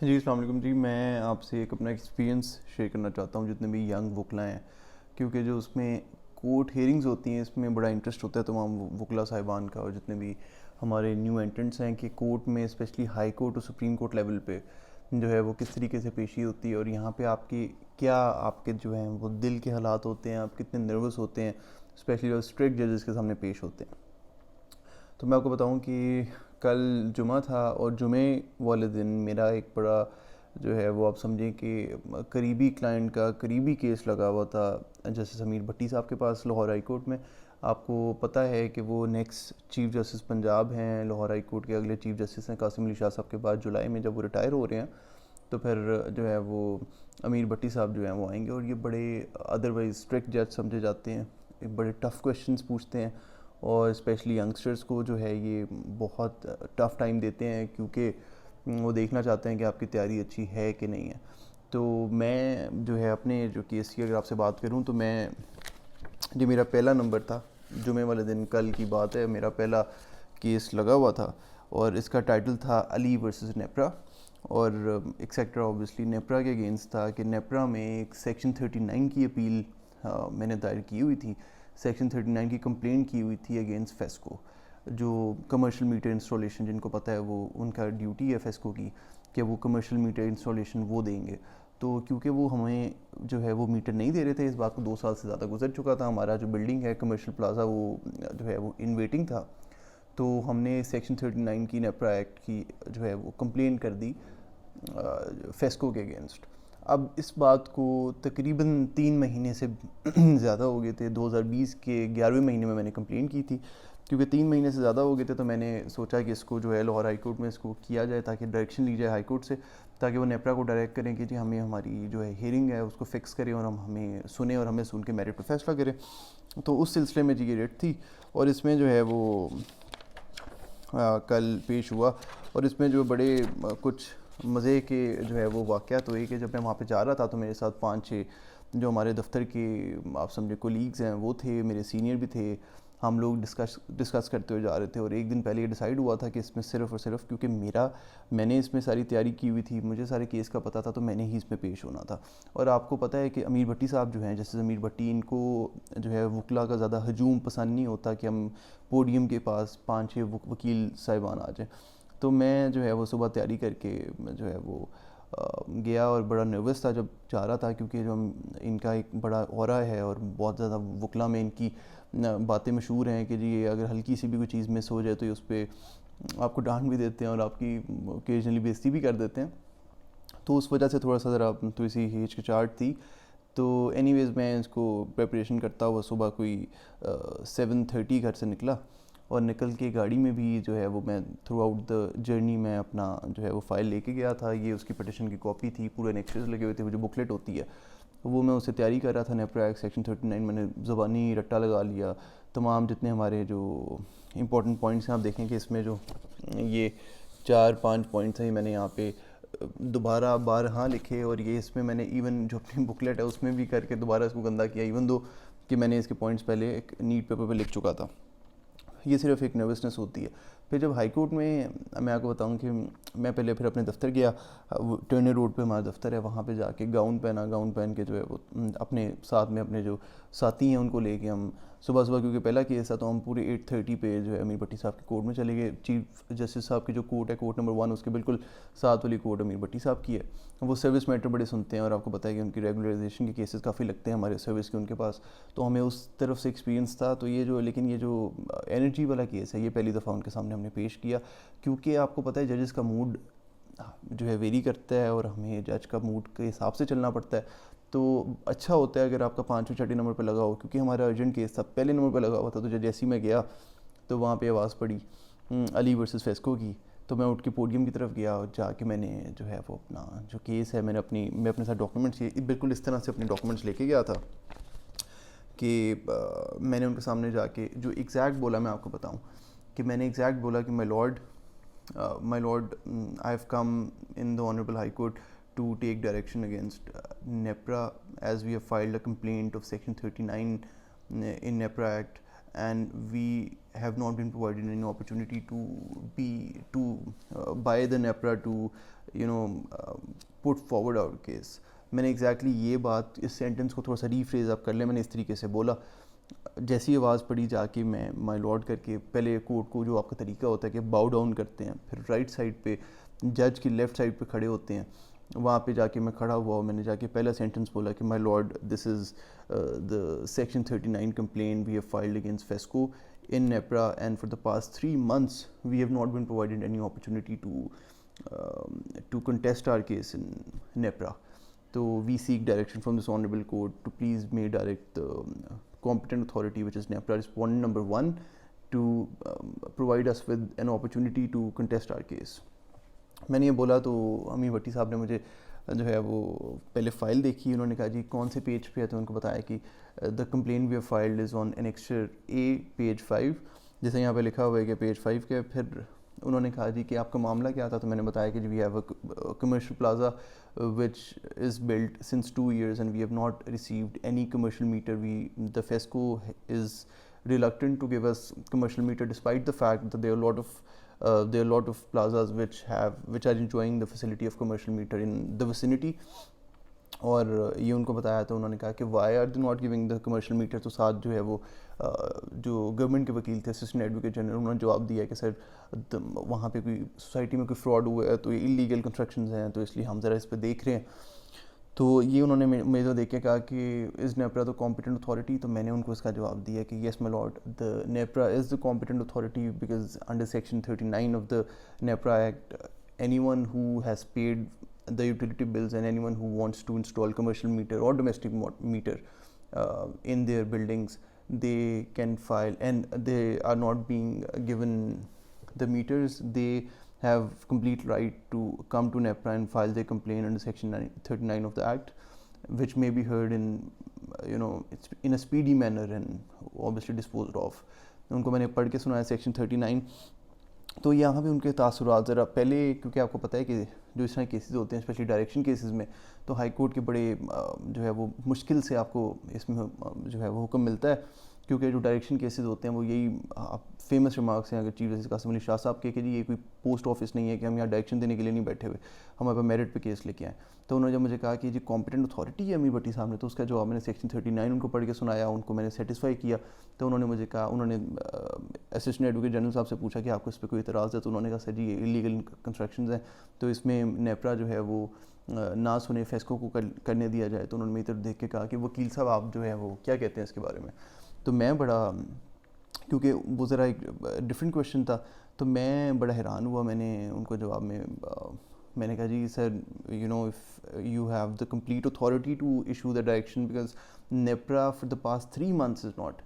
جی السلام علیکم جی، میں آپ سے ایک اپنا ایکسپیرینس شیئر کرنا چاہتا ہوں جتنے بھی ینگ وکلا ہیں، کیونکہ جو اس میں کورٹ ہیئرنگز ہوتی ہیں اس میں بڑا انٹرسٹ ہوتا ہے تمام وکلا صاحبان کا، اور جتنے بھی ہمارے نیو انٹرنٹس ہیں کہ کورٹ میں اسپیشلی ہائی کورٹ اور سپریم کورٹ لیول پہ جو ہے وہ کس طریقے سے پیشی ہوتی ہے، اور یہاں پہ آپ کی کیا آپ کے جو ہیں وہ دل کے حالات ہوتے ہیں، آپ کتنے نروس ہوتے ہیں اسپیشلی جو اسٹرکٹ ججز کے سامنے پیش ہوتے ہیں۔ تو میں آپ کو بتاؤں کہ کل جمعہ تھا، اور جمعے والے دن میرا ایک بڑا جو ہے وہ آپ سمجھیں کہ قریبی کلائنٹ کا قریبی کیس لگا ہوا تھا جسٹس امیر بھٹی صاحب کے پاس لاہور ہائی کورٹ میں۔ آپ کو پتہ ہے کہ وہ نیکسٹ چیف جسٹس پنجاب ہیں، لاہور ہائی کورٹ کے اگلے چیف جسٹس ہیں قاسم علی شاہ صاحب کے بعد جولائی میں جب وہ ریٹائر ہو رہے ہیں، تو پھر جو ہے وہ امیر بھٹی صاحب جو ہیں وہ آئیں گے، اور یہ بڑے ادروائز اسٹرکٹ جج سمجھے جاتے ہیں، بڑے ٹف کویشچنس پوچھتے ہیں، اور اسپیشلی ینگسٹرز کو جو ہے یہ بہت ٹف ٹائم دیتے ہیں، کیونکہ وہ دیکھنا چاہتے ہیں کہ آپ کی تیاری اچھی ہے کہ نہیں ہے۔ تو میں جو ہے اپنے جو کیس کی اگر آپ سے بات کروں تو میں جو میرا پہلا نمبر تھا جمعے والے دن، کل کی بات ہے، میرا پہلا کیس لگا ہوا تھا، اور اس کا ٹائٹل تھا علی ورسز نیپرا، اور ایک سیکٹر اوبیسلی نیپرا کے اگینسٹ تھا کہ نیپرا میں ایک سیکشن 39 کی اپیل میں نے دائر کی ہوئی تھی، سیکشن 39 کی کمپلینٹ کی ہوئی تھی اگینسٹ فیسکو، جو کمرشل میٹر انسٹالیشن، جن کو پتہ ہے وہ ان کا ڈیوٹی ہے فیسکو کی کہ وہ کمرشل میٹر انسٹالیشن وہ دیں گے۔ تو کیونکہ وہ ہمیں جو ہے وہ میٹر نہیں دے رہے تھے، اس بات کو 2 سال سے زیادہ گزر چکا تھا، ہمارا جو بلڈنگ ہے کمرشل پلازا وہ جو ہے وہ ان ویٹنگ تھا، تو ہم نے سیکشن 39 کی نیپرا ایکٹ کی جو ہے وہ کمپلین کر دی فیسکو کے اگینسٹ۔ اب اس بات کو تقریباً 3 مہینے سے زیادہ ہو گئے تھے، 2020 کے 11ویں مہینے میں نے کمپلین کی تھی، کیونکہ 3 مہینے سے زیادہ ہو گئے تھے، تو میں نے سوچا کہ اس کو جو ہے لاہور ہائی کورٹ میں اس کو کیا جائے تاکہ ڈائریکشن لی جائے ہائی کورٹ سے، تاکہ وہ نیپرا کو ڈائریکٹ کریں کہ جی ہمیں ہماری جو ہے ہیئرنگ ہے اس کو فکس کریں، اور ہم ہمیں سنیں اور ہمیں سن کے میرٹ پہ فیصلہ کریں۔ تو اس سلسلے میں جی یہ ریٹ تھی، اور اس میں جو ہے وہ کل پیش ہوا، اور اس میں جو بڑے کچھ مزے کے جو ہے وہ واقعات ہوئے کہ جب میں وہاں پہ جا رہا تھا تو میرے ساتھ 5-6 جو ہمارے دفتر کے آپ سمجھے کولیگز ہیں وہ تھے، میرے سینئر بھی تھے، ہم لوگ ڈسکس کرتے ہوئے جا رہے تھے، اور ایک دن پہلے یہ ڈیسائیڈ ہوا تھا کہ اس میں صرف اور صرف کیونکہ میں نے اس میں ساری تیاری کی ہوئی تھی، مجھے سارے کیس کا پتہ تھا، تو میں نے ہی اس میں پیش ہونا تھا۔ اور آپ کو پتہ ہے کہ امیر بھٹی صاحب جو ہیں، جیسے امیر بھٹی، ان کو جو ہے وکلا کا زیادہ ہجوم پسند نہیں ہوتا کہ ہم پوڈیم کے پاس 5-6 وکیل صاحبان آ جائیں۔ تو میں جو ہے وہ صبح تیاری کر کے جو ہے وہ گیا، اور بڑا نروس تھا جب جا رہا تھا، کیونکہ جو ان کا ایک بڑا اورا ہے، اور بہت زیادہ وکلا میں ان کی باتیں مشہور ہیں کہ جی اگر ہلکی سی بھی کوئی چیز مس ہو جائے تو اس پہ آپ کو ڈانٹ بھی دیتے ہیں، اور آپ کی اوکیجنلی بےعزتی بھی کر دیتے ہیں، تو اس وجہ سے تھوڑا سا ذرا تو اسی ہچکچاہٹ تھی۔ تو اینی ویز میں اس کو پریپریشن کرتا ہوا صبح کوئی 7:30 گھر سے نکلا، اور نکل کے گاڑی میں بھی جو ہے وہ میں تھرو آؤٹ دا جرنی میں اپنا جو ہے وہ فائل لے کے گیا تھا، یہ اس کی پٹیشن کی کاپی تھی، پورے نیکسٹرز لگے ہوئے تھے، وہ جو بکلیٹ ہوتی ہے وہ میں اسے تیاری کر رہا تھا، نیپرا ایکٹ سیکشن 39 میں نے زبانی رٹا لگا لیا، تمام جتنے ہمارے جو امپورٹنٹ پوائنٹس ہیں، آپ دیکھیں کہ اس میں جو یہ 4-5 پوائنٹس ہیں، میں نے یہاں پہ دوبارہ بارہا لکھے، اور یہ اس میں نے ایون جو اپنی بکلیٹ ہے اس میں بھی کر کے دوبارہ اس کو گندہ کیا، ایون دو کہ میں نے اس کے پوائنٹس پہلے ایک نیٹ پیپر پہ لکھ چکا تھا۔ یہ صرف ایک نروسنس ہوتی ہے۔ پھر جب ہائی کورٹ میں آپ کو بتاؤں کہ میں پہلے پھر اپنے دفتر گیا، ٹرنر روڈ پہ ہمارا دفتر ہے، وہاں پہ جا کے گاؤن پہن کے جو ہے وہ اپنے ساتھ میں اپنے جو ساتھی ہیں ان کو لے کے ہم صبح کیونکہ پہلا کیس تھا تو ہم پورے 8:30 پہ جو ہے امیر بھٹی صاحب کے کورٹ میں چلے گئے۔ چیف جسٹس صاحب کی جو کورٹ ہے، کورٹ نمبر 1، اس کے بالکل ساتھ والی کورٹ امیر بھٹی صاحب کی ہے، وہ سروس میٹر بڑے سنتے ہیں، اور آپ کو پتہ ہے کہ ان کی ریگولرائزیشن کے کیسز کافی لگتے ہیں ہمارے سروس کے ان کے پاس، تو ہمیں اس طرف سے ایکسپیرینس تھا۔ تو لیکن یہ جو انرجی والا کیس ہے، یہ پہلی دفعہ ان کے سامنے ہم نے پیش کیا، کیونکہ آپ کو پتہ ہے ججز کا موڈ جو ہے ویری کرتا ہے، اور ہمیں جج کا موڈ کے حساب سے چلنا پڑتا ہے، تو اچھا ہوتا ہے اگر آپ کا 5ویں-6 نمبر پہ لگا ہو، کیونکہ ہمارا ارجنٹ کیس تھا، پہلے نمبر پہ لگا ہوا تھا، تو جیسے ہی میں گیا تو وہاں پہ آواز پڑی علی ورسز فیسکو کی، تو میں اٹھ کے پوڈیم کی طرف گیا، اور جا کے میں نے جو ہے وہ اپنا جو کیس ہے میں اپنے ساتھ ڈاکیومنٹس بالکل اس طرح سے اپنے ڈاکیومنٹس لے کے گیا تھا کہ میں نے ان کے سامنے جا کے جو ایگزیکٹ بولا، میں آپ کو بتاؤں کہ میں نے ایگزیکٹ بولا کہ my lord I have come in the honourable high court to take direction against NEPRA, as we have filed a complaint of section 39 in NEPRA Act, and we have not been provided any opportunity by the NEPRA to put forward our case. میں نے exactly یہ بات اس sentence کو تھوڑا سا rephrase آپ کر لیں. میں نے اس طریقے سے بولا, جیسی آواز پڑی جا کے میں مائی لارڈ کر کے پہلے کورٹ کو جو آپ کا طریقہ ہوتا ہے کہ باؤ ڈاؤن کرتے ہیں, پھر رائٹ سائڈ پہ جج کی لیفٹ سائڈ پہ کھڑے ہوتے ہیں, وہاں پہ جا کے میں کھڑا ہوا اور میں نے جا کے پہلا سینٹنس بولا کہ my lord this is the section 39 complaint we have filed against FESCO in NEPRA, and for the past 3 months we have not been provided any opportunity to contest our case in NEPRA. So we seek direction from this honorable court to please may direct the competent authority, which is NEPRA respondent number 1, to provide us with an opportunity to contest our case. میں نے یہ بولا تو امی بھٹی صاحب نے مجھے جو ہے وہ پہلے فائل دیکھی, انہوں نے کہا جی کون سے پیج پہ ہے, تو ان کو بتایا کہ the complaint we have filed is on annexure A page 5, جیسے یہاں پہ لکھا ہوا ہے کہ پیج 5 کے. پھر انہوں نے کہا جی کہ آپ کا معاملہ کیا تھا, تو میں نے بتایا کہ جی we have a commercial plaza which is built since 2 years and we have not received any commercial meter. The FESCO is reluctant to give us commercial meter despite the fact that there are a lot of plazas which are enjoying the facility of commercial meter in the vicinity. اور یہ ان کو بتایا تو انہوں نے کہا کہ why are they not giving the commercial matter. تو ساتھ جو ہے وہ جو گورنمنٹ کے وکیل تھے اسسٹنٹ ایڈوکیٹ جنرل, انہوں نے جواب دیا کہ سر وہاں پہ کوئی سوسائٹی میں کوئی فراڈ ہوا ہے, تو یہ انلیگل کنسٹرکشنز ہیں, تو اس لیے ہم ذرا اس پہ دیکھ رہے ہیں. تو یہ انہوں نے میرے تو دیکھ کے کہا کہ از نیپرا دا کمپیٹنٹ اتھارٹی. تو میں نے ان کو اس کا جواب دیا کہ yes my lord, the NEPRA is the competent authority because under section 39 of the NEPRA act anyone who has paid the utility bills and anyone who wants to install commercial meter or domestic meter in their buildings, they can file, and they are not being given the meters, they have complete right to come to NEPRA and file their complaint under section 39 of the act, which may be heard in it's in a speedy manner and obviously disposed of. ان کو میں نے پڑھ کے سنایا section 39. تو یہاں پہ ان کے تاثرات ذرا پہلے, کیونکہ آپ کو پتہ ہے کہ جو اس طرح کیسز ہوتے ہیں اسپیشلی ڈائریکشن کیسز میں, تو ہائی کورٹ کے بڑے جو ہے وہ مشکل سے آپ کو اس میں جو ہے وہ حکم ملتا ہے, کیونکہ جو ڈائریکشن کیسز ہوتے ہیں وہ یہی فیمس ریمارکس ہیں اگر چیف جسٹس قاسم علی شاہ صاحب کے کہ جی یہ کوئی پوسٹ آفس نہیں ہے کہ ہم یہاں ڈائریکشن دینے کے لیے نہیں بیٹھے ہوئے, ہمارے پاس میرٹ پہ کیس لے کے آئیں. تو انہوں نے جب مجھے کہا کہ جی کمپیٹنٹ اتھارٹی ہے امی بھٹی صاحب نے, تو اس کا جواب میں نے سیکشن 39 ان کو پڑھ کے سنایا, ان کو میں نے سیٹسفائی کیا. تو انہوں نے مجھے کہا, انہوں نے اسسٹنٹ ایڈوکیٹ جنرل صاحب سے پوچھا کہ آپ کو اس پہ کوئی اعتراض ہے, تو انہوں نے کہا سر جی یہ انلیگل کنسٹرکشنز ہیں, تو اس میں نیپرا جو ہے وہ نہ سنے فیسکو کو کرنے دیا جائے. تو انہوں نے میری طرف دیکھ کے کہا کہ وکیل صاحب آپ جو ہے وہ کیا کہتے ہیں اس کے بارے میں. تو میں بڑا, کیونکہ وہ ذرا ایک ڈفرینٹ کویشچن تھا, تو میں بڑا حیران ہوا. میں نے ان کو جواب میں نے کہا جی سر if you have the complete authority to issue the direction because NEPRA for the past 3 months is not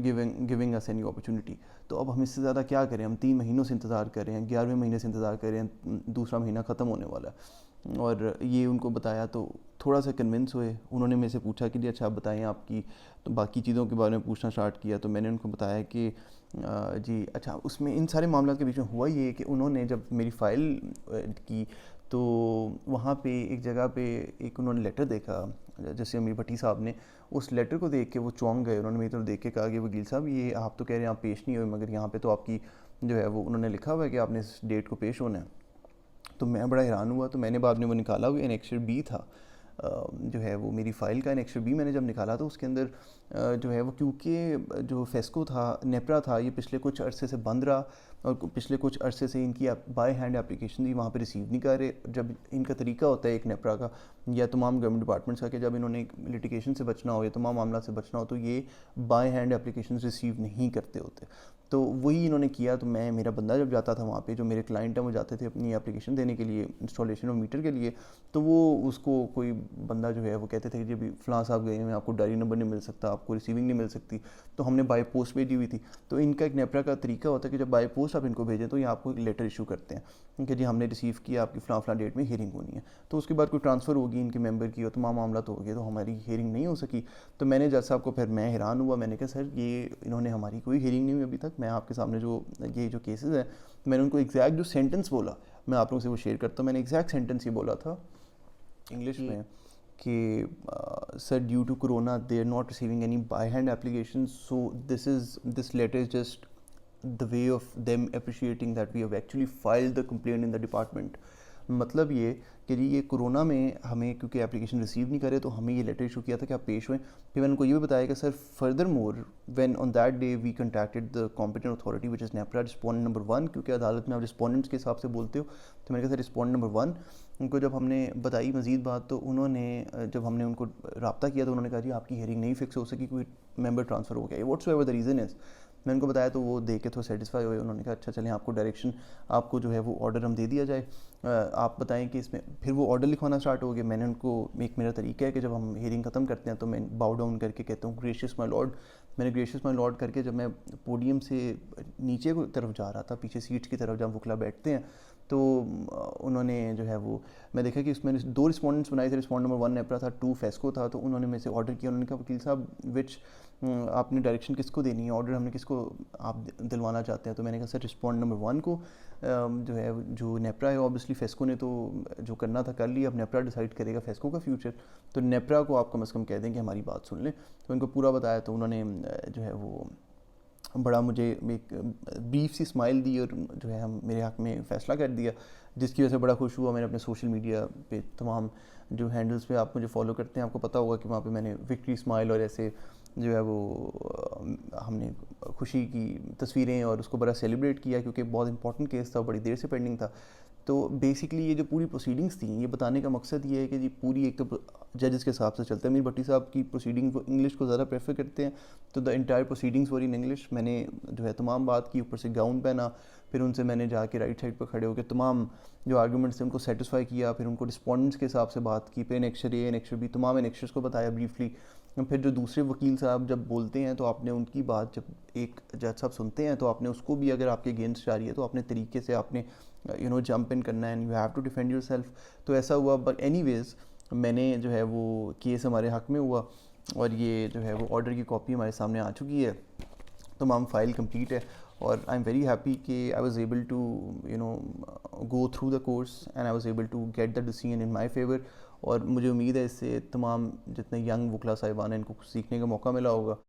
giving us any opportunity. تو اب ہم اس سے زیادہ کیا کریں, ہم 3 مہینوں سے انتظار کر رہے ہیں, 11ویں مہینے سے انتظار کر رہے ہیں, دوسرا مہینہ ختم ہونے والا ہے. اور یہ ان کو بتایا تو تھوڑا سا کنونس ہوئے. انہوں نے میرے سے پوچھا کہ جی اچھا آپ بتائیں آپ کی, تو باقی چیزوں کے بارے میں پوچھنا اسٹارٹ کیا. تو میں نے ان کو بتایا کہ جی اچھا اس میں ان سارے معاملات کے بیچ میں ہوا یہ کہ انہوں نے جب میری فائل کی تو وہاں پہ ایک جگہ پہ ایک انہوں نے لیٹر دیکھا, جیسے امیر بھٹی صاحب نے اس لیٹر کو دیکھ کے وہ چونک گئے. انہوں نے میری طرف دیکھ کے کہا کہ وکیل صاحب یہ آپ تو کہہ رہے ہیں آپ پیش نہیں ہوئے, مگر یہاں پہ تو آپ کی جو ہے وہ انہوں نے لکھا ہوا ہے کہ آپ نے اس ڈیٹ کو پیش ہونا ہے. تو میں بڑا حیران ہوا. تو میں نے بعد میں وہ نکالا, وہ انیکسچر بی تھا جو ہے وہ میری فائل کا انیکسچر بی. میں نے جب نکالا تو اس کے اندر جو ہے وہ, کیونکہ جو فیسکو تھا, نیپرا تھا, یہ پچھلے کچھ عرصے سے بند رہا اور پچھلے کچھ عرصے سے ان کی بائی ہینڈ اپلیکیشن بھی وہاں پہ ریسیو نہیں کر رہے. جب ان کا طریقہ ہوتا ہے ایک نیپرا کا یا تمام گورنمنٹ ڈپارٹمنٹس کا کہ جب انہوں نے لٹیگیشن سے بچنا ہو یا تمام معاملات سے بچنا ہو تو یہ بائی ہینڈ اپلیکیشن ریسیو نہیں کرتے ہوتے. تو وہی انہوں نے کیا. تو میرا بندہ جب جاتا تھا وہاں پہ, جو میرے کلائنٹ ہیں وہ جاتے تھے اپنی اپلیکیشن دینے کے لیے انسٹالیشن آف میٹر کے لیے, تو وہ اس کو کوئی بندہ جو ہے وہ کہتے تھے کہ جب فلاں صاحب گئے ہیں, آپ کو ڈائری نمبر نہیں مل سکتا, آپ کو ریسیونگ نہیں مل سکتی. تو ہم نے بائی پوسٹ بھیجی ہوئی تھی. تو ان کا ایک نیپرا کا طریقہ ہوتا ہے کہ جب بائی پوسٹ آپ ان کو بھیجیں تو یہ آپ کو ایک لیٹر ایشو کرتے ہیں کہ جی ہم نے ریسیو کیا, آپ کی فلاں فلاں ڈیٹ میں ہیئرنگ ہونی ہے. تو اس کے بعد کوئی ٹرانسفر ہوگی ان کے ممبر کی اور تمام معاملات ہو گئے, تو ہماری ہیئرنگ نہیں ہو سکی. تو میں نے جج صاحب کو, پھر میں حیران ہوا, میں نے کہا سر یہ انہوں نے ہماری کوئی ہیئرنگ نہیں ہوئی ابھی تک. میں آپ کے سامنے یہ جو کیسز ہیں, میں نے ان کو ایگزیکٹ جو سینٹنس بولا میں آپ لوگوں سے وہ شیئر کرتا ہوں. میں نے ایگزیکٹ سینٹنس یہ بولا تھا انگلش میں کہ sir due to corona they are not receiving any by hand application, so this letter is just the way of them appreciating that we have actually filed the complaint in the department. مطلب یہ کہ جی یہ corona میں ہمیں کیونکہ application receive نہیں کرے تو ہمیں یہ لیٹر ایشو کیا تھا کہ آپ پیش ہوئیں. پھر میں نے ان کو یہ بھی بتایا کہ sir furthermore when on that day we contacted the competent authority which is NEPRA respondent number 1, کیونکہ عدالت میں آپ رسپونڈنٹس کے حساب سے بولتے ہو, تو میں نے کہا سر رسپونڈنٹ نمبر 1. ان کو جب ہم نے بتائی مزید بات تو انہوں نے جب ہم نے ان کو رابطہ کیا تو انہوں نے کہا جی آپ کی ہیئرنگ نہیں فکس ہو سکی, کوئی ممبر ٹرانسفر ہو گیا, what's ever the reason is. میں نے ان کو بتایا تو وہ دیکھ کے تھوڑا سیٹسفائی ہوئے, انہوں نے کہا اچھا چلیں آپ کو ڈائریکشن آپ کو جو ہے وہ آرڈر ہم دے دیا جائے, آپ بتائیں کہ اس میں. پھر وہ آرڈر لکھوانا اسٹارٹ ہو گیا. میں نے ان کو ایک میرا طریقہ ہے کہ جب ہم ہیئرنگ ختم کرتے ہیں تو میں باؤ ڈاؤن کر کے کہتا ہوں گریشیس مائی لارڈ. میں نے گریشیس مائی لارڈ کر کے جب میں پوڈیم سے نیچے کی طرف جا رہا تھا, پیچھے سیٹس کی طرف جہاں وکلا بیٹھتے ہیں, تو انہوں نے جو ہے وہ میں دیکھا کہ اس میں 2 رسپونڈنٹس بنائے تھے. رسپونڈ نمبر 1 نیپرا تھا, 2 فیسکو تھا. تو انہوں نے میرے سے آرڈر کیا, انہوں نے کہا وکیل صاحب وچ آپ نے ڈائریکشن کس کو دینی ہے, آرڈر ہم نے کس کو آپ دلوانا چاہتے ہیں. تو میں نے کہا سر رسپونڈ نمبر 1 کو جو ہے جو نیپرا ہے اوبیسلی فیسکو نے تو جو کرنا تھا کر لیا, اب نیپرا ڈیسائیڈ کرے گا فیسکو کا فیوچر, تو نیپرا کو آپ کم از کم کہہ دیں کہ ہماری بات سن لیں. تو ان کو پورا بتایا تو انہوں نے جو ہے وہ بڑا مجھے ایک بریف سی اسمائل دی اور جو ہے ہم میرے حق میں فیصلہ کر دیا, جس کی وجہ سے بڑا خوش ہوا. میں نے اپنے سوشل میڈیا پہ تمام جو ہینڈلز پہ آپ مجھے فالو کرتے ہیں آپ کو پتہ ہوگا کہ وہاں پہ میں نے وکٹری اسمائل اور ایسے جو ہے وہ ہم نے خوشی کی تصویریں اور اس کو بڑا سیلیبریٹ کیا, کیونکہ بہت امپورٹنٹ کیس تھا, بڑی دیر سے پینڈنگ تھا. تو بیسکلی یہ جو پوری پروسیڈنگس تھیں یہ بتانے کا مقصد یہ ہے کہ جی پوری ایک تو ججز کے حساب سے چلتا ہے. میر بھٹی صاحب کی پروسیڈنگ وہ انگلش کو زیادہ پریفر کرتے ہیں, تو the entire proceedings were in English. میں نے جو ہے تمام بات کی, اوپر سے گاؤن پہنا, پھر ان سے میں نے جا کے رائٹ سائڈ پہ کھڑے ہو کے تمام جو آرگومنٹس تھے ان کو سیٹسفائی کیا, پھر ان کو رسپونڈنٹس کے حساب سے بات کی, پھر انیکشر اے انیکشر بی تمام انیکشرس کو بتایا بریفلی. پھر جو دوسرے وکیل صاحب جب بولتے ہیں تو آپ نے ان کی بات جب ایک جج صاحب سنتے ہیں تو آپ نے اس کو بھی اگر آپ کے اگینسٹ جا رہی ہے تو اپنے طریقے سے آپ نے جمپ ان کرنا ہے, and you have to defend yourself. تو ایسا ہوا. بٹ اینی ویز میں نے جو ہے وہ کیس ہمارے حق میں ہوا اور یہ جو ہے وہ آرڈر کی کاپی ہمارے سامنے آ چکی ہے, تمام فائل کمپلیٹ ہے, اور آئی ایم ویری ہیپی کہ I was able to go through the course and I was able to get the decision in my favour. اور مجھے امید ہے اس سے تمام جتنے ینگ وکلا صاحبان ہیں ان کو کچھ سیکھنے کا موقع ملا ہوگا.